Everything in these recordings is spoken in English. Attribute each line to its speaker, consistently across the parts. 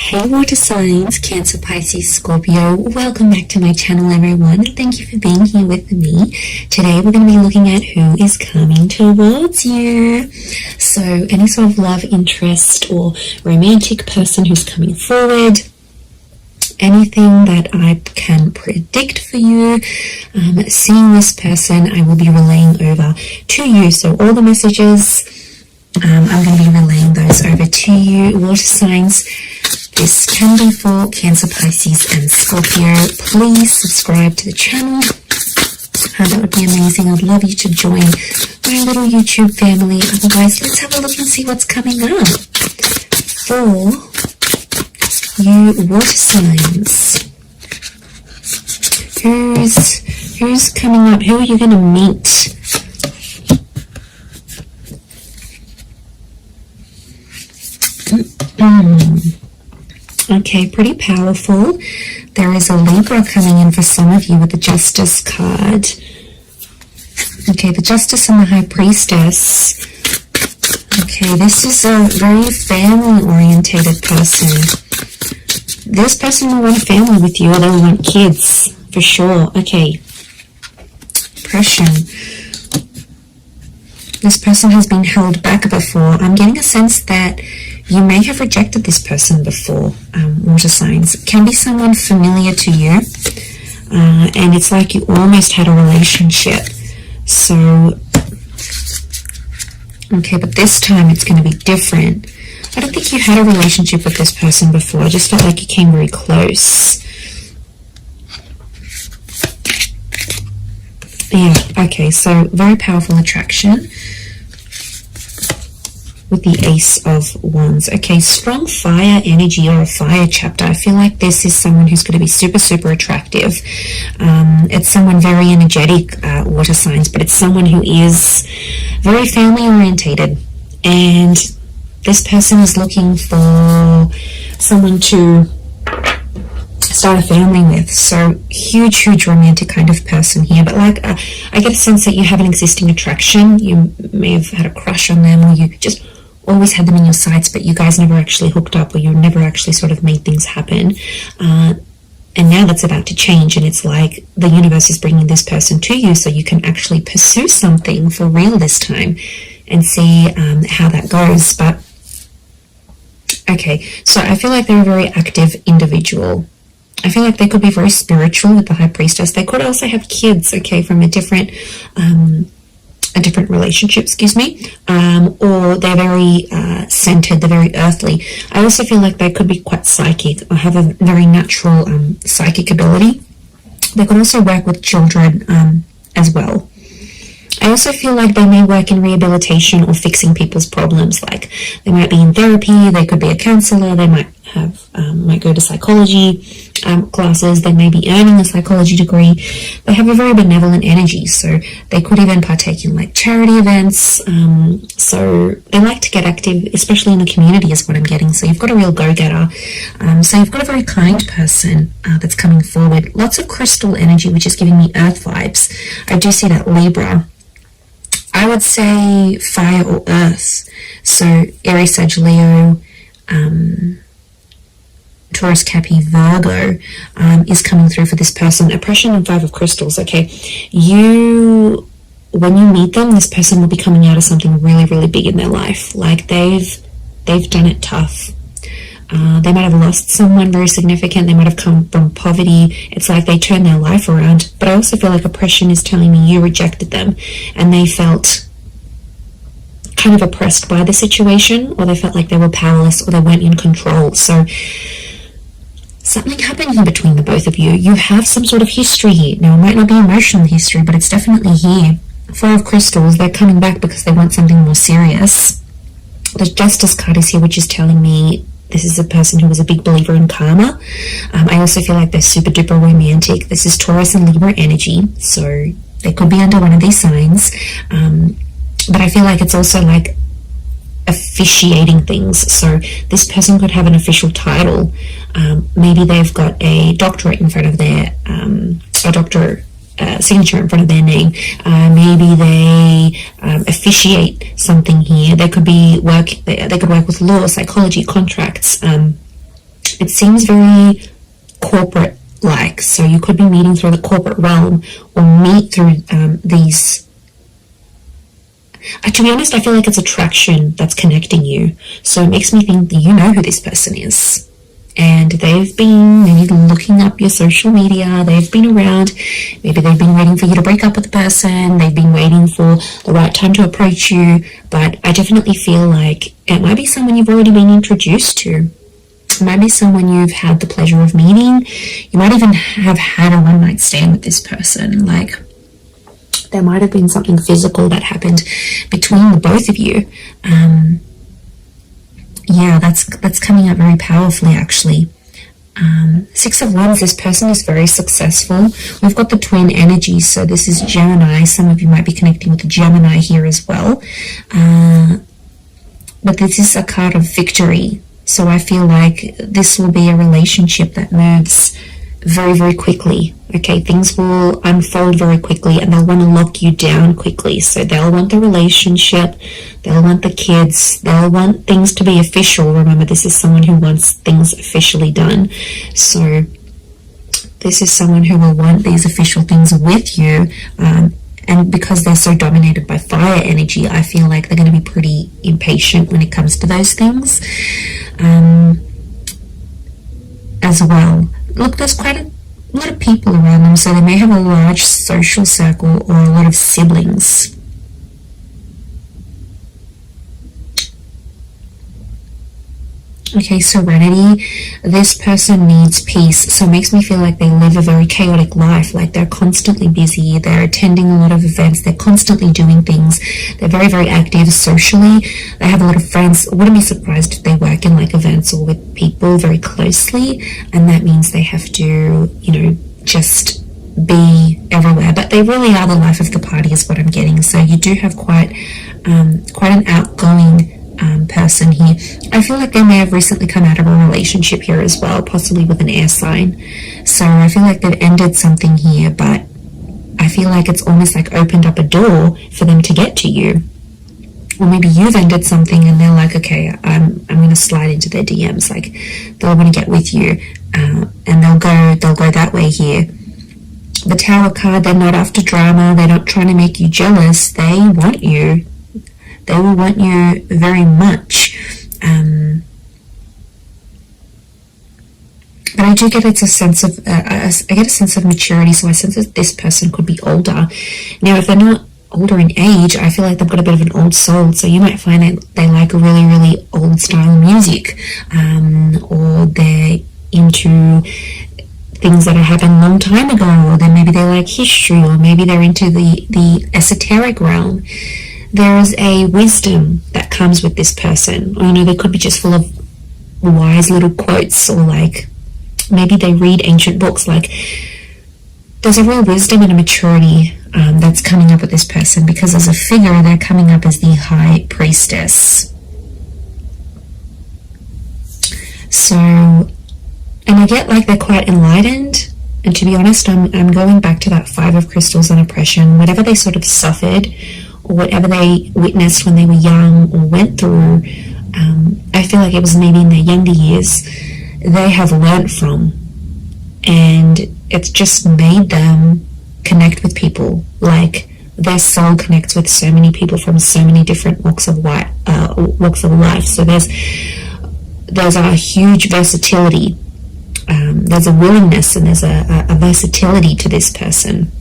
Speaker 1: Hey water signs, Cancer, Pisces, Scorpio, welcome back to my channel everyone. Thank you for being here with me. Today we're going to be looking at who is coming towards you. So any sort of love interest or romantic person who's coming forward, anything that I can predict for you, seeing this person, I will be relaying over to you. So all the messages, I'm going to be relaying those over to you. Water signs, this can be for Cancer, Pisces and Scorpio. Please subscribe to the channel. That would be amazing. I'd love you to join my little YouTube family. Otherwise, let's have a look and see what's coming up for you water signs. Who's coming up? Who are you going to meet? Okay, pretty powerful. There is a Libra coming in for some of you with the Justice card. Okay, the Justice and the High Priestess. Okay, this is a very family-orientated person. This person will want a family with you, or they'll want kids, for sure. Okay, oppression. This person has been held back before. I'm getting a sense that you may have rejected this person before, water signs. It can be someone familiar to you, and it's like you almost had a relationship. So, okay, but this time it's going to be different. I don't think you had a relationship with this person before. I just felt like you came very close. Yeah, okay, so very powerful attraction with the Ace of Wands. Okay, strong fire energy or a fire chapter. I feel like this is someone who's going to be super, super attractive. It's someone very energetic, water signs, but it's someone who is very family orientated. And this person is looking for someone to start a family with. So huge romantic kind of person here. But like, I get a sense that you have an existing attraction. You may have had a crush on them, or you just always had them in your sights, but you guys never actually hooked up, or you never actually sort of made things happen. And now that's about to change, and it's like the universe is bringing this person to you so you can actually pursue something for real this time and see how that goes. But okay, so I feel like they're a very active individual. I feel like they could be very spiritual with the High Priestess. They could also have kids, okay, from a different relationship, excuse me, or they're very centered, they're very earthly. I also feel like they could be quite psychic or have a very natural psychic ability. They could also work with children as well. I also feel like they may work in rehabilitation or fixing people's problems. Like they might be in therapy, they could be a counselor, they might have might go to psychology classes, they may be earning a psychology degree. They have a very benevolent energy, so they could even partake in like charity events. So they like to get active, especially in the community is what I'm getting. So you've got a real go-getter. So you've got a very kind person that's coming forward. Lots of crystal energy, which is giving me earth vibes. I do see that Libra. I would say fire or earth. So Aries, Sag, Leo, Taurus, Capi, Virgo is coming through for this person. Oppression and Five of Crystals. Okay, when you meet them, this person will be coming out of something really big in their life. Like they've done it tough. They might have lost someone very significant. They might have come from poverty. It's like they turned their life around. But I also feel like oppression is telling me you rejected them, and they felt kind of oppressed by the situation, or they felt like they were powerless, or they weren't in control. So something happened here between the both of you. You have some sort of history here. Now, it might not be emotional history, but it's definitely here. Four of Crystals, they're coming back because they want something more serious. The Justice card is here, which is telling me this is a person who was a big believer in karma. I also feel like they're super duper romantic. This is Taurus and Libra energy, so they could be under one of these signs. But I feel like it's also like officiating things. So this person could have an official title. Maybe they've got a doctorate in front of their signature in front of their name. Maybe they officiate something here. They could be they could work with law, psychology, contracts. it seems very corporate like. So you could be meeting through the corporate realm or meet through these. To be honest, I feel like it's attraction that's connecting you. So it makes me think that you know who this person is. And they've been maybe looking up your social media, they've been around, maybe they've been waiting for you to break up with the person, they've been waiting for the right time to approach you, but I definitely feel like it might be someone you've already been introduced to. It might be someone you've had the pleasure of meeting. You might even have had a one-night stand with this person. Like, there might have been something physical that happened between the both of you. Yeah, that's coming up very powerfully, actually. 6 of Wands, this person is very successful. We've got the twin energy, so this is Gemini. Some of you might be connecting with the Gemini here as well. But this is a card of victory. So I feel like this will be a relationship that moves very, very quickly. Okay, things will unfold very quickly and they'll want to lock you down quickly. So they'll want the relationship, they'll want the kids, they'll want things to be official. Remember, this is someone who wants things officially done. So this is someone who will want these official things with you. And because they're so dominated by fire energy, I feel like they're going to be pretty impatient when it comes to those things as well. Look, there's quite a lot of people around them, so they may have a large social circle or a lot of siblings. Okay, Serenity. This person needs peace, so it makes me feel like they live a very chaotic life. Like, they're constantly busy, they're attending a lot of events, they're constantly doing things, they're very, very active socially, they have a lot of friends. I wouldn't be surprised if they work in like events or with people very closely, and that means they have to, you know, just be everywhere. But they really are the life of the party is what I'm getting. So you do have quite an outgoing person here. I feel like they may have recently come out of a relationship here as well, possibly with an air sign. So I feel like they've ended something here, but I feel like it's almost like opened up a door for them to get to you. Or maybe you've ended something and they're like, okay, I'm going to slide into their DMs. Like, they'll want to get with you, and they'll go that way here. The Tower card, they're not after drama, they're not trying to make you jealous, they want you. They will want you very much. But I do get it's a sense of, I get a sense of maturity, so I sense that this person could be older. Now, if they're not older in age, I feel like they've got a bit of an old soul, so you might find that they like a really, really old style music, or they're into things that have happened a long time ago, or then maybe they like history, or maybe they're into the esoteric realm. There is a wisdom that comes with this person. Or, you know, they could be just full of wise little quotes, or like maybe they read ancient books. Like, there's a real wisdom and a maturity that's coming up with this person, because as a figure, they're coming up as the High Priestess. So, and I get like they're quite enlightened. And to be honest, I'm going back to that 5 of Crystals and oppression. Whatever they sort of suffered, or whatever they witnessed when they were young or went through, I feel like it was maybe in their younger years, they have learnt from, and it's just made them connect with people. Like, their soul connects with so many people from so many different walks of life. So there's a huge versatility. There's a willingness and there's a versatility to this person.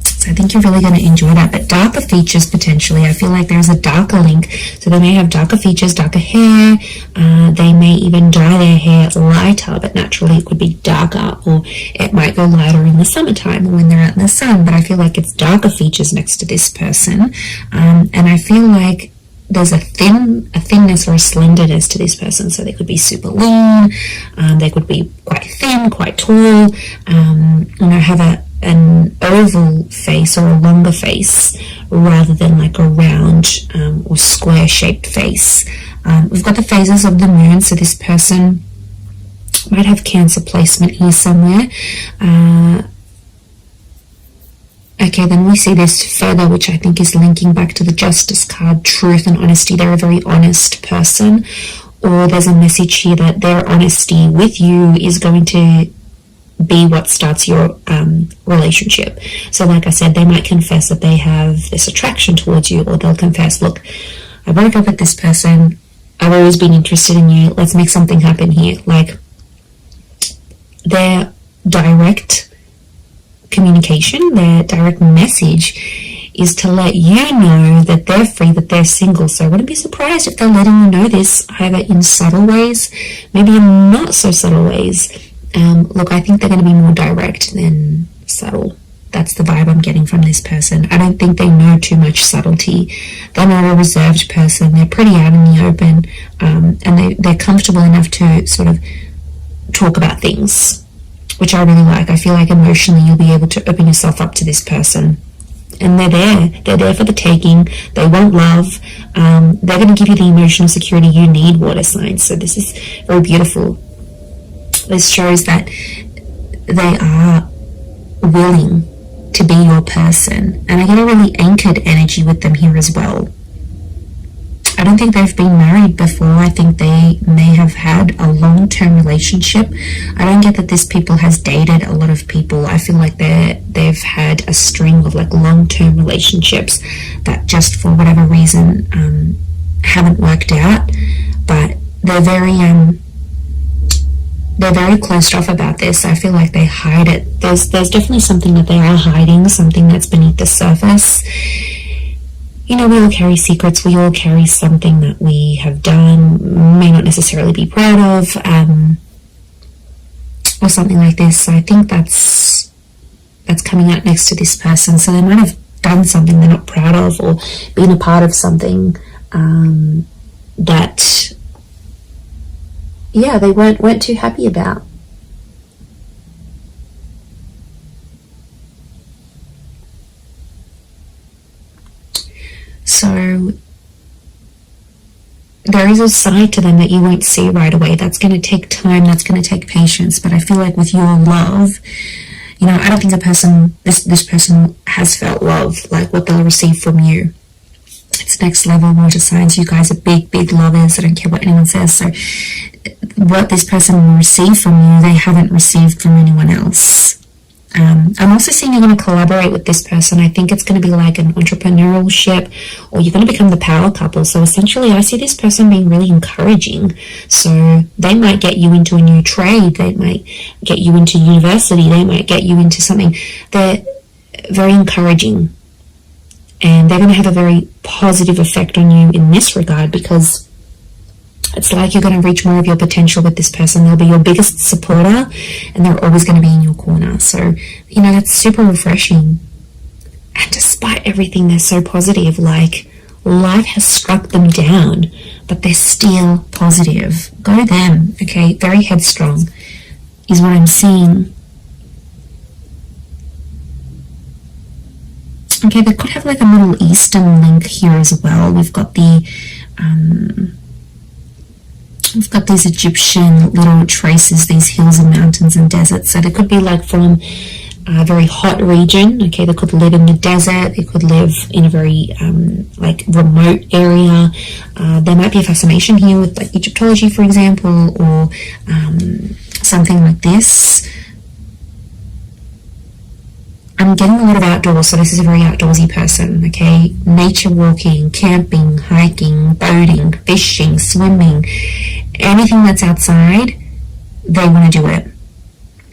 Speaker 1: So I think you're really going to enjoy that. But darker features, potentially, I feel like there's a darker link. So they may have darker features, darker hair. They may even dye their hair lighter, but naturally it could be darker, or it might go lighter in the summertime or when they're out in the sun. But I feel like it's darker features next to this person. And I feel like there's a thinness or a slenderness to this person. So they could be super lean, they could be quite thin, quite tall, have an oval face or a longer face rather than like a round or square shaped face. We've got the phases of the moon, so this person might have Cancer placement here somewhere. Okay, then we see this further, which I think is linking back to the Justice card, truth and honesty. They're a very honest person. or there's a message here that their honesty with you is going to be what starts your relationship. So like I said, they might confess that they have this attraction towards you, or they'll confess, look, I broke up with this person, I've always been interested in you, let's make something happen here. Like, their direct communication, their direct message is to let you know that they're free, that they're single. So I wouldn't be surprised if they're letting you know this, either in subtle ways, maybe in not so subtle ways. Look, I think they're going to be more direct than subtle. That's the vibe I'm getting from this person. I don't think they know too much subtlety. They're not a reserved person. They're pretty out in the open, and they're comfortable enough to sort of talk about things, which I really like. I feel like emotionally you'll be able to open yourself up to this person. And they're there for the taking. They want love. They're going to give you the emotional security you need, water signs. So this is very beautiful. This shows that they are willing to be your person. And I get a really anchored energy with them here as well. I don't think they've been married before. I think they may have had a long-term relationship. I don't get that this people has dated a lot of people. I feel like they've had a string of like long-term relationships that just for whatever reason haven't worked out. But they're very closed off about this. I feel like they hide it. There's definitely something that they are hiding, something that's beneath the surface. You know, we all carry secrets. We all carry something that we have done, may not necessarily be proud of, or something like this. So I think that's coming out next to this person. So they might have done something they're not proud of, or been a part of something that, yeah, they weren't too happy about. So there is a side to them that you won't see right away. That's going to take time. That's going to take patience. But I feel like with your love, you know, I don't think this person has felt love like what they'll receive from you. It's next level, water signs. You guys are big, big lovers. I don't care what anyone says. So what this person will receive from you, they haven't received from anyone else. I'm also seeing you're going to collaborate with this person. I think it's going to be like an entrepreneurship, or you're going to become the power couple. So essentially I see this person being really encouraging. So they might get you into a new trade. They might get you into university. They might get you into something. They're very encouraging. And they're going to have a very positive effect on you in this regard, because it's like you're going to reach more of your potential with this person. They'll be your biggest supporter, and they're always going to be in your corner. So, you know, that's super refreshing. And despite everything, they're so positive. Like, life has struck them down, but they're still positive. Go them, okay? Very headstrong is what I'm seeing. Okay, they could have like a Middle Eastern link here as well. We've got these Egyptian little traces, these hills and mountains and deserts. So they could be like from a very hot region. Okay, they could live in the desert. They could live in a very like remote area. There might be a fascination here with like Egyptology, for example, or something like this. I'm getting a lot of outdoors, so this is a very outdoorsy person, okay? Nature walking, camping, hiking, boating, fishing, swimming, anything that's outside, they want to do it.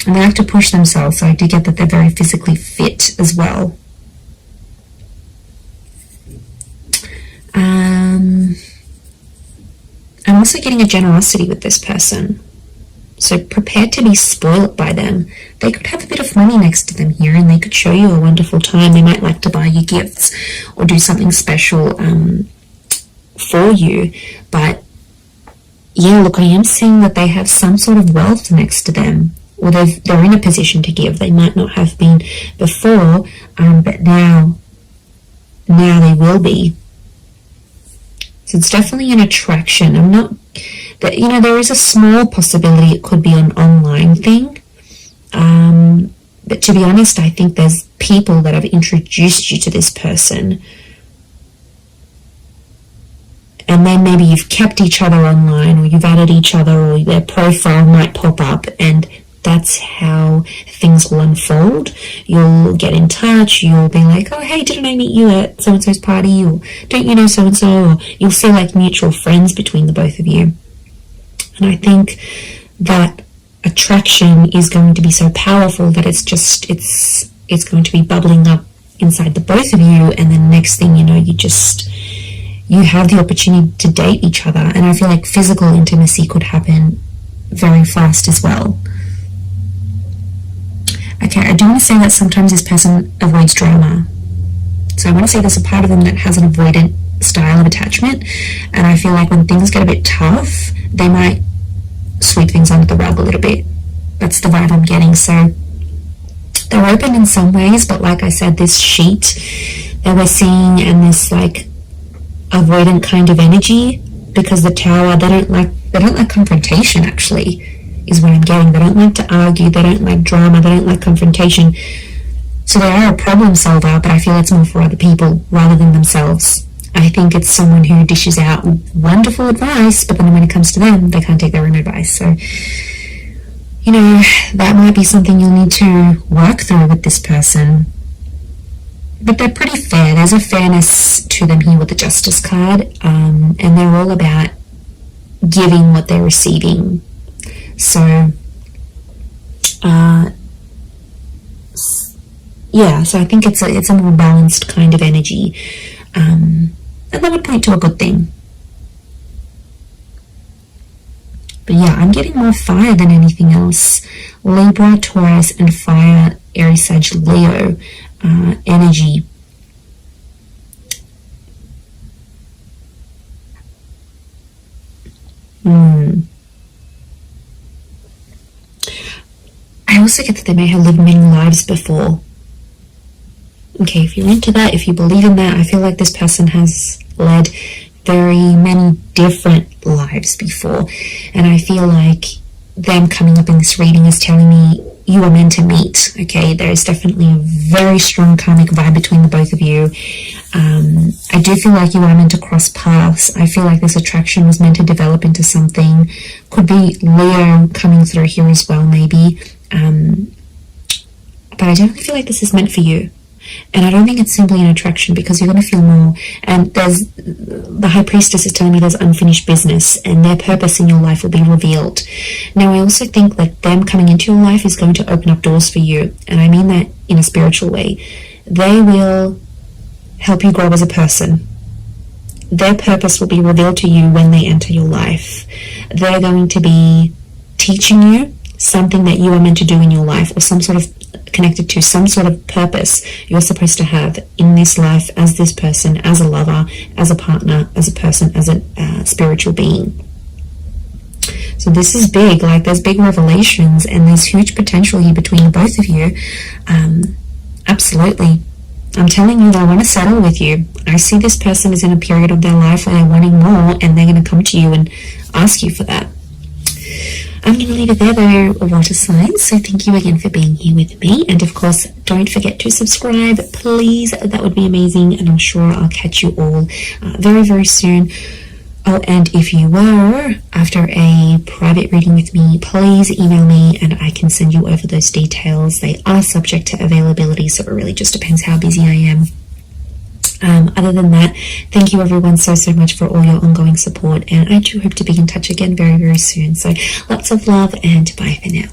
Speaker 1: And they like to push themselves, so I do get that they're very physically fit as well. I'm also getting a generosity with this person. So prepare to be spoilt by them. They could have a bit of money next to them here, and they could show you a wonderful time. They might like to buy you gifts or do something special for you. But yeah, look, I am seeing that they have some sort of wealth next to them, or they're in a position to give. They might not have been before, but now they will be. So it's definitely an attraction. I'm not... That, you know, there is a small possibility it could be an online thing. But to be honest, I think there's people that have introduced you to this person. and then maybe you've kept each other online, or you've added each other, or their profile might pop up, and that's how things will unfold. You'll get in touch, you'll be like, oh hey, didn't I meet you at so-and-so's party, or don't you know so-and-so, or you'll see like mutual friends between the both of you. And I think that attraction is going to be so powerful that it's going to be bubbling up inside the both of you, and then next thing you know, you have the opportunity to date each other. And I feel like physical intimacy could happen very fast as well. Okay, I do want to say that sometimes this person avoids drama. So I want to say there's a part of them that has an avoidant style of attachment, and I feel like when things get a bit tough, they might sweep things under the rug a little bit. That's the vibe I'm getting. So they're open in some ways, but like I said, this sheet that we're seeing and this like avoidant kind of energy, because the Tower, they don't like confrontation, actually, is what I'm getting. They don't like to argue, they don't like drama, they don't like confrontation. So they are a problem solver, but I feel it's more for other people rather than themselves. I think it's someone who dishes out wonderful advice, but then when it comes to them, they can't take their own advice. So, you know, that might be something you'll need to work through with this person. But they're pretty fair. There's a fairness to them here with the Justice card, and they're all about giving what they're receiving. So, yeah, so I think it's a more balanced kind of energy, and that would point to a good thing. But yeah, I'm getting more fire than anything else. Libra, Taurus, and fire, Aries, Sag, Leo energy. I also get that they may have lived many lives before. Okay, if you're into that, if you believe in that, I feel like this person has led very many different lives before, and I feel like them coming up in this reading is telling me you are meant to meet. Okay, there is definitely a very strong karmic vibe between the both of you. I do feel like you are meant to cross paths. I feel like this attraction was meant to develop into something. Could be Leo coming through here as well, maybe. But I definitely feel like this is meant for you. And I don't think it's simply an attraction, because you're going to feel more. And there's the High Priestess is telling me there's unfinished business, and their purpose in your life will be revealed. Now, I also think that them coming into your life is going to open up doors for you, and I mean that in a spiritual way. They will help you grow as a person. Their purpose will be revealed to you when they enter your life. They're going to be teaching you something that you are meant to do in your life, or some sort of connected to some sort of purpose you're supposed to have in this life as this person, as a lover, as a partner, as a person, as a spiritual being. So this is big. Like, there's big revelations, and there's huge potential here between the both of you. Absolutely. I'm telling you, they want to settle with you. I see this person is in a period of their life where they're wanting more, and they're going to come to you and ask you for that. I'm going to leave it there, though, water signs. So thank you again for being here with me. And of course, don't forget to subscribe, please. That would be amazing. And I'm sure I'll catch you all very, very soon. Oh, and if you were after a private reading with me, please email me and I can send you over those details. They are subject to availability, so it really just depends how busy I am. Other than that, thank you everyone so much for all your ongoing support, and I do hope to be in touch again very, very soon. So lots of love, and bye for now.